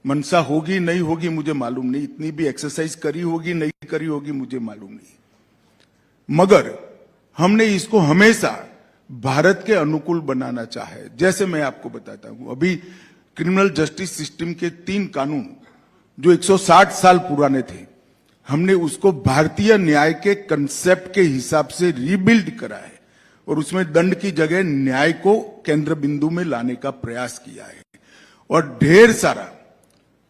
मनसा होगी नहीं होगी मुझे मालूम नहीं, इतनी भी एक्सरसाइज करी होगी नहीं करी होगी मुझे मालूम नहीं, मगर हमने इसको हमेशा भारत के अनुकूल बनाना चाहे। जैसे मैं आपको बताता हूं, अभी क्रिमिनल जस्टिस सिस्टम के 3 कानून जो 160 साल पुराने थे, हमने उसको भारतीय न्याय के कंसेप्ट के हिसाब से रीबिल्ड करा है और उसमें दंड की जगह न्याय को केंद्र बिंदु में लाने का प्रयास किया है। और ढेर सारा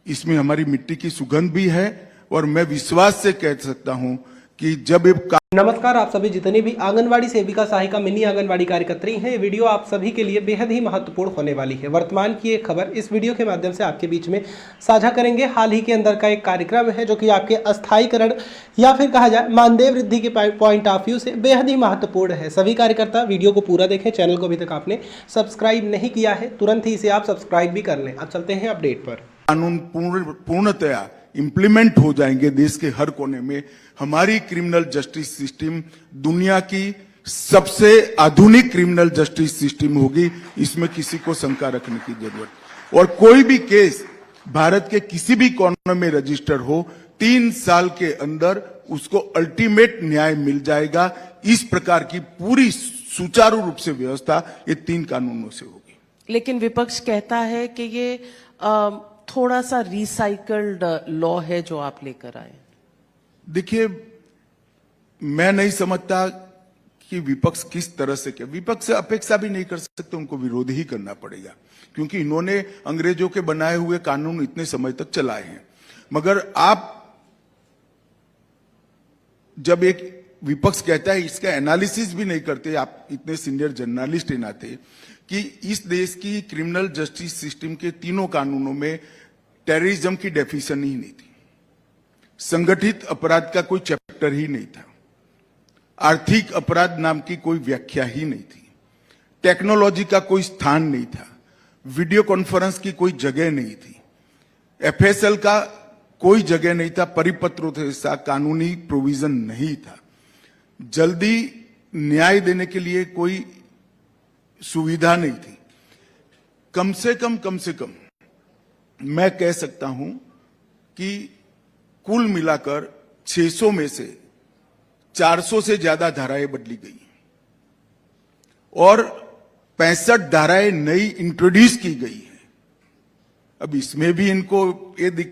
इसमें हमारी मिट्टी की सुगंध भी है और मैं विश्वास से कह सकता हूं कि जब नमस्कार, आप सभी जितनी भी आंगनवाड़ी सेविका सहायिका मिनी आंगनवाड़ी कार्यकर्त्री हैं, ये वीडियो आप सभी के लिए बेहद ही महत्वपूर्ण होने वाली है। वर्तमान की एक खबर इस वीडियो के माध्यम से आपके बीच में साझा करेंगे। हाल ही के अंदर का एक कार्यक्रम है जो कि आपके अस्थायीकरण या फिर कहा जाए मानदेय वृद्धि के पॉइंट ऑफ व्यू से बेहद ही महत्वपूर्ण है। सभी कार्यकर्ता वीडियो को पूरा देखें। चैनल को अभी तक आपने सब्सक्राइब नहीं किया है, तुरंत ही इसे आप सब्सक्राइब भी कर लें। अब चलते हैं अपडेट पर। कानून पूर्णतया इंप्लीमेंट हो जाएंगे देश के हर कोने में, हमारी क्रिमिनल जस्टिस सिस्टम दुनिया की सबसे आधुनिक क्रिमिनल जस्टिस सिस्टम होगी, इसमें किसी को शंका रखने की जरूरत। और कोई भी केस भारत के किसी भी कोने में रजिस्टर हो, 3 साल के अंदर उसको अल्टीमेट न्याय मिल जाएगा। इस प्रकार की पूरी सुचारू रूप से व्यवस्था ये 3 कानूनों से होगी। लेकिन विपक्ष कहता है कि ये थोड़ा सा रिसाइकल्ड लॉ है जो आप लेकर आए। देखिए, मैं नहीं समझता कि विपक्ष किस तरह से, क्या विपक्ष से अपेक्षा भी नहीं कर सकते, उनको विरोध ही करना पड़ेगा, क्योंकि इन्होंने अंग्रेजों के बनाए हुए कानून इतने समय तक चलाए हैं। मगर आप जब एक विपक्ष कहता है, इसका एनालिसिस भी नहीं करते, आप इतने सीनियर जर्नलिस्ट नाते, कि इस देश की क्रिमिनल जस्टिस सिस्टम के 3 कानूनों में टेररिज्म की डेफिनेशन ही नहीं थी, संगठित अपराध का कोई चैप्टर ही नहीं था, आर्थिक अपराध नाम की कोई व्याख्या ही नहीं थी, टेक्नोलॉजी का कोई स्थान नहीं था, वीडियो कॉन्फ्रेंस की कोई जगह नहीं थी, एफएसएल का कोई जगह नहीं था, परिपत्रों जैसा कानूनी प्रोविजन नहीं था, जल्दी न्याय देने के लिए कोई सुविधा नहीं थी। कम से कम मैं कह सकता हूं कि कुल मिलाकर 600 में से 400 से ज्यादा धाराएं बदली गई और 65 धाराएं नई इंट्रोड्यूस की गई है। अब इसमें भी इनको ये